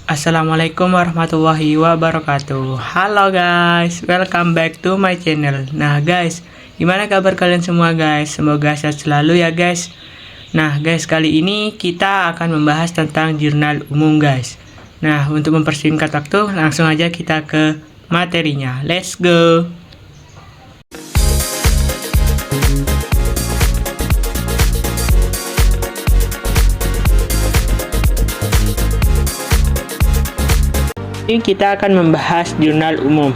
Assalamualaikum warahmatullahi wabarakatuh. Halo guys, welcome back to my channel. Nah guys, gimana kabar kalian semua guys? Semoga sehat selalu ya guys. Nah guys, kali ini kita akan membahas tentang jurnal umum guys. Nah, untuk mempersingkat waktu, langsung aja kita ke materinya. Let's go. Ini kita akan membahas jurnal umum.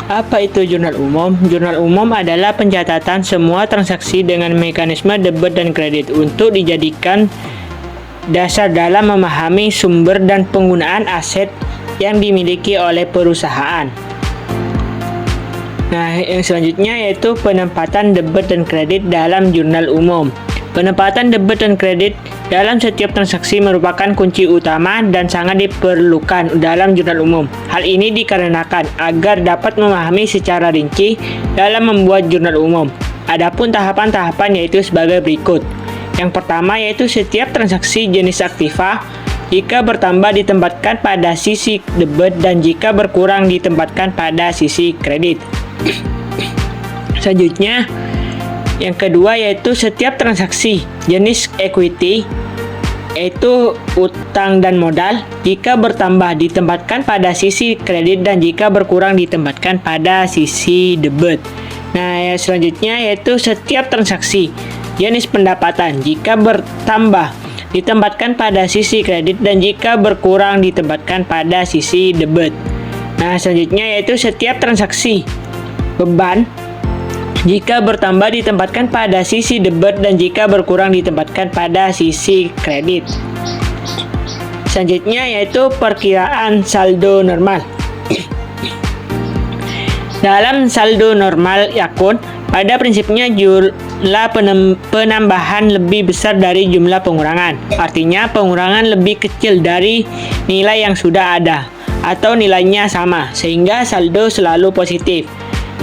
Apa itu jurnal umum? Jurnal umum adalah pencatatan semua transaksi dengan mekanisme debit dan kredit untuk dijadikan dasar dalam memahami sumber dan penggunaan aset yang dimiliki oleh perusahaan. Nah, yang selanjutnya yaitu penempatan debit dan kredit dalam jurnal umum. Penempatan debit dan kredit dalam setiap transaksi merupakan kunci utama dan sangat diperlukan dalam jurnal umum. Hal ini dikarenakan agar dapat memahami secara rinci dalam membuat jurnal umum. Adapun tahapan-tahapan yaitu sebagai berikut. Yang pertama yaitu setiap transaksi jenis aktiva jika bertambah ditempatkan pada sisi debit dan jika berkurang ditempatkan pada sisi kredit. Selanjutnya, yang kedua yaitu setiap transaksi jenis equity yaitu utang dan modal jika bertambah ditempatkan pada sisi kredit dan jika berkurang ditempatkan pada sisi debit. Nah, yang selanjutnya yaitu setiap transaksi jenis pendapatan jika bertambah ditempatkan pada sisi kredit dan jika berkurang ditempatkan pada sisi debit. Nah, selanjutnya yaitu setiap transaksi beban jika bertambah ditempatkan pada sisi debit dan jika berkurang ditempatkan pada sisi kredit. Selanjutnya yaitu perkiraan saldo normal. Dalam saldo normal akun, pada prinsipnya jumlah penambahan lebih besar dari jumlah pengurangan. Artinya pengurangan lebih kecil dari nilai yang sudah ada atau nilainya sama, sehingga saldo selalu positif.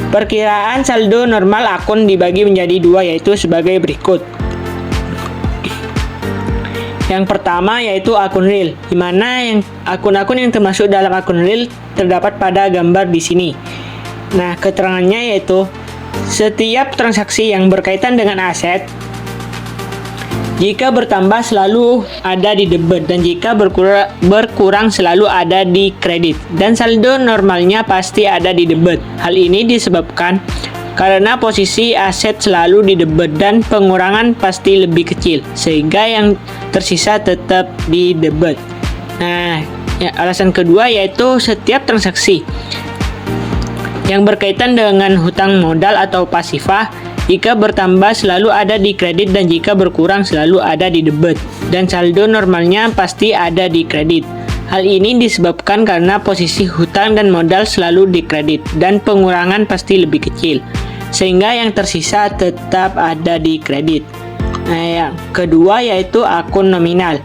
Perkiraan saldo normal akun dibagi menjadi dua yaitu sebagai berikut. Yang pertama yaitu akun real, di mana yang akun-akun yang termasuk dalam akun real terdapat pada gambar di sini. Nah, keterangannya yaitu setiap transaksi yang berkaitan dengan aset jika bertambah selalu ada di debit dan jika berkurang selalu ada di kredit, dan saldo normalnya pasti ada di debit. Hal ini disebabkan karena posisi aset selalu di debit dan pengurangan pasti lebih kecil, sehingga yang tersisa tetap di debit. Nah, alasan kedua yaitu setiap transaksi yang berkaitan dengan hutang modal atau pasifa jika bertambah selalu ada di kredit dan jika berkurang selalu ada di debit, dan saldo normalnya pasti ada di kredit. Hal ini disebabkan karena posisi hutang dan modal selalu di kredit dan pengurangan pasti lebih kecil, sehingga yang tersisa tetap ada di kredit. Nah, yang kedua yaitu akun nominal.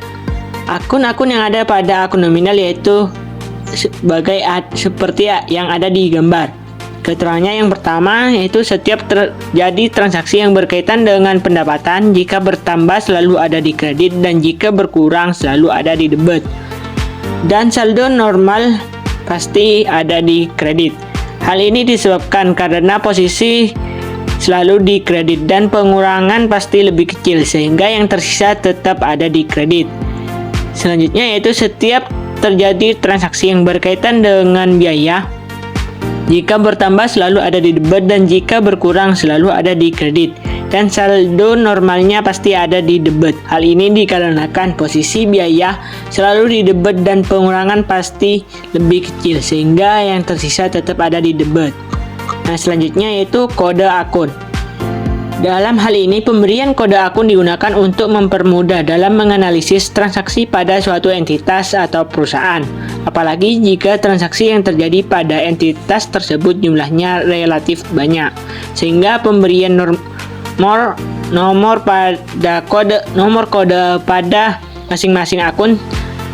Akun-akun yang ada pada akun nominal yaitu seperti yang ada di gambar. Keterangannya yang pertama yaitu setiap terjadi transaksi yang berkaitan dengan pendapatan jika bertambah selalu ada di kredit dan jika berkurang selalu ada di debit, dan saldo normal pasti ada di kredit. Hal ini disebabkan karena posisi selalu di kredit dan pengurangan pasti lebih kecil, sehingga yang tersisa tetap ada di kredit. Selanjutnya yaitu setiap terjadi transaksi yang berkaitan dengan biaya jika bertambah selalu ada di debit dan jika berkurang selalu ada di kredit, dan saldo normalnya pasti ada di debit. Hal ini dikarenakan posisi biaya selalu di debit dan pengurangan pasti lebih kecil, sehingga yang tersisa tetap ada di debit. Nah, selanjutnya yaitu kode akun. Dalam hal ini, pemberian kode akun digunakan untuk mempermudah dalam menganalisis transaksi pada suatu entitas atau perusahaan. Apalagi jika transaksi yang terjadi pada entitas tersebut jumlahnya relatif banyak, sehingga pemberian nomor kode pada masing-masing akun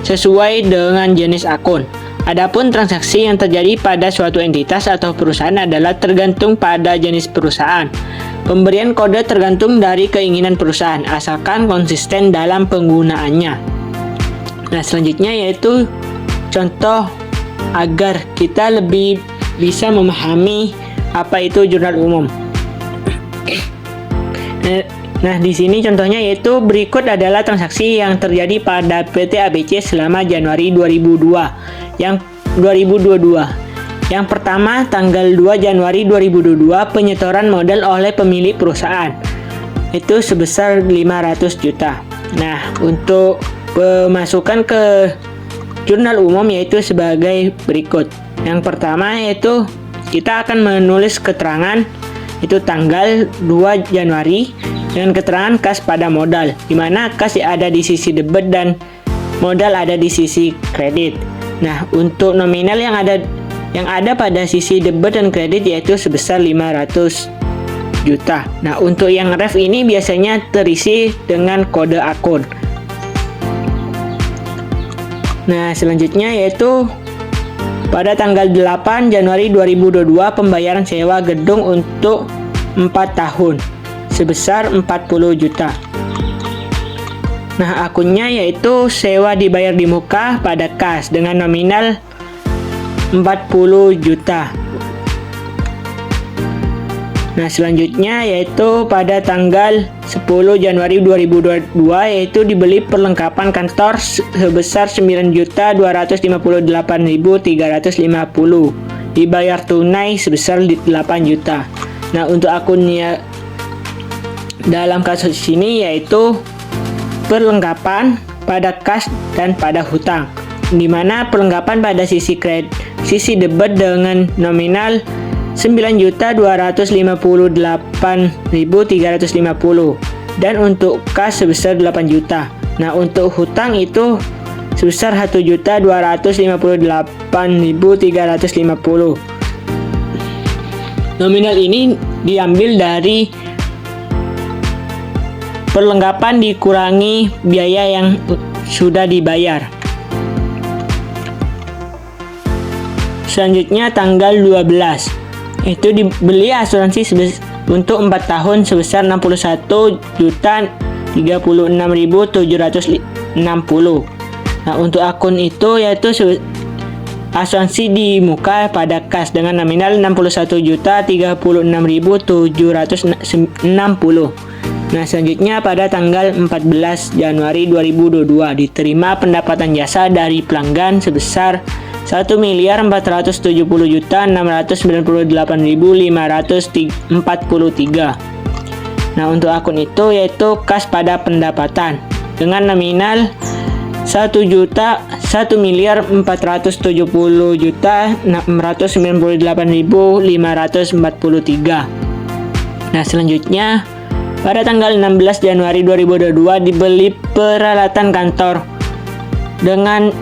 sesuai dengan jenis akun. Adapun transaksi yang terjadi pada suatu entitas atau perusahaan adalah tergantung pada jenis perusahaan. Pemberian kode tergantung dari keinginan perusahaan, asalkan konsisten dalam penggunaannya. Nah, selanjutnya yaitu contoh agar kita lebih bisa memahami apa itu jurnal umum. Nah, di sini contohnya yaitu berikut adalah transaksi yang terjadi pada PT ABC selama Januari 2022. Yang pertama, tanggal 2 Januari 2022, penyetoran modal oleh pemilik perusahaan. Itu sebesar 500 juta. Nah, untuk pemasukan ke jurnal umum yaitu sebagai berikut. Yang pertama yaitu kita akan menulis keterangan itu tanggal 2 Januari dengan keterangan kas pada modal, di mana kas ada di sisi debit dan modal ada di sisi kredit. Nah, untuk nominal yang ada pada sisi debit dan kredit yaitu sebesar 500 juta. Nah, untuk yang ref ini biasanya terisi dengan kode akun. Nah, selanjutnya yaitu pada tanggal 8 Januari 2022 pembayaran sewa gedung untuk 4 tahun sebesar 40 juta. Nah, akunnya yaitu sewa dibayar di muka pada kas dengan nominal 40 juta. Nah, selanjutnya yaitu pada tanggal 10 Januari 2022 yaitu dibeli perlengkapan kantor sebesar 9.258.350, dibayar tunai sebesar 8 juta. Nah, untuk akunnya dalam kasus ini yaitu perlengkapan pada kas dan pada hutang, di mana perlengkapan pada sisi debit dengan nominal 9.258.350 dan untuk kas sebesar 8 juta. Nah, untuk hutang itu sebesar 1.258.350. Nominal ini diambil dari perlengkapan dikurangi biaya yang sudah dibayar. Selanjutnya tanggal 12 itu dibeli asuransi untuk 4 tahun sebesar 61.036.760. Nah, untuk akun itu yaitu asuransi di muka pada kas dengan nominal 61.036.760. Nah, selanjutnya pada tanggal 14 Januari 2022 diterima pendapatan jasa dari pelanggan sebesar 1.470.698.543. Nah, untuk akun itu yaitu kas pada pendapatan dengan nominal 1.470.698.543. Nah, selanjutnya pada tanggal 16 Januari 2022 dibeli peralatan kantor dengan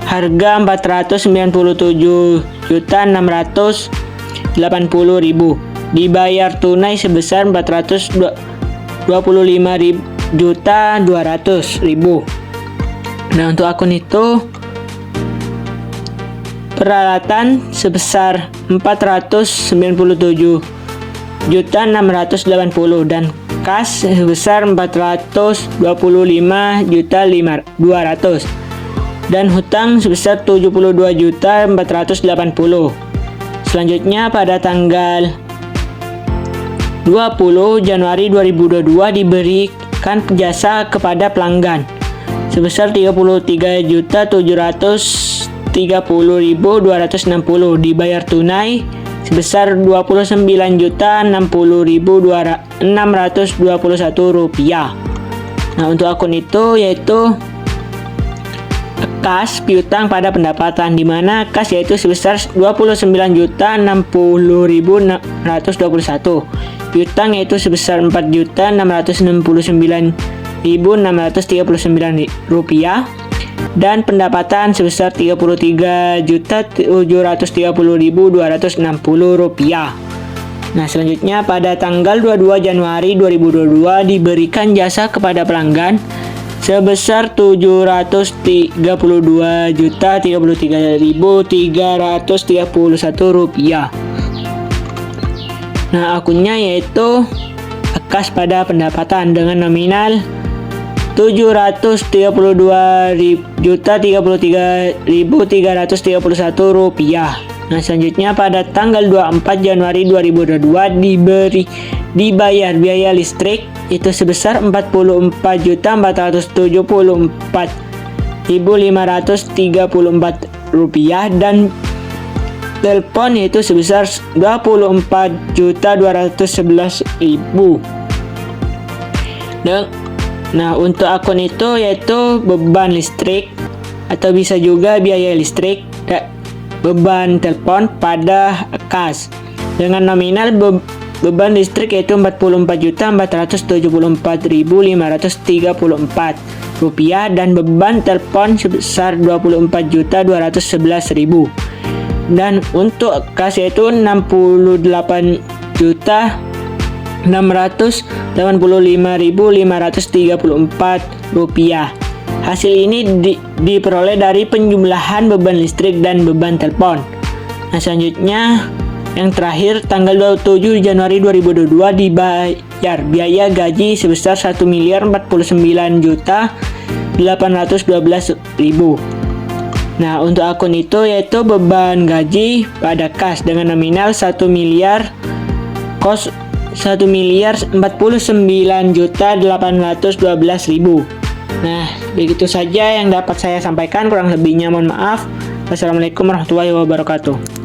harga 497.680.000, dibayar tunai sebesar 425.200.000. Nah, untuk akun itu peralatan sebesar 497.680 dan kas sebesar 425.200 dan hutang sebesar 72.480. Selanjutnya pada tanggal 20 Januari 2022 diberikan jasa kepada pelanggan sebesar 33.730.260, dibayar tunai sebesar 29.060.621 rupiah. Nah, untuk akun itu yaitu kas piutang pada pendapatan, di mana kas yaitu sebesar 29.060.621, piutang yaitu sebesar 4.669.639 rupiah, dan pendapatan sebesar 33.730.260 rupiah. Nah, selanjutnya pada tanggal 22 Januari 2022 diberikan jasa kepada pelanggan sebesar 732.033.331 rupiah. Nah, akunnya yaitu kas pada pendapatan dengan nominal 732.033.331 rupiah. Nah, selanjutnya pada tanggal 24 Januari 2022 dibayar biaya listrik itu sebesar 44.474.534 rupiah, dan telepon itu sebesar 24.211.000. Nah, untuk akun itu yaitu beban listrik atau bisa juga biaya listrik, beban telepon pada kas. Dengan nominal beban listrik yaitu 44.474.534 rupiah, dan beban telepon sebesar 24.211.000. Dan untuk kas yaitu 68.685.534 rupiah. Hasil ini diperoleh dari penjumlahan beban listrik dan beban telepon. Nah, selanjutnya yang terakhir tanggal 27 Januari 2022 dibayar biaya gaji sebesar 1.049.812.000. Nah, untuk akun itu yaitu beban gaji pada kas dengan nominal 1.049.812.000. Nah, begitu saja yang dapat saya sampaikan, kurang lebihnya mohon maaf. Wassalamualaikum warahmatullahi wabarakatuh.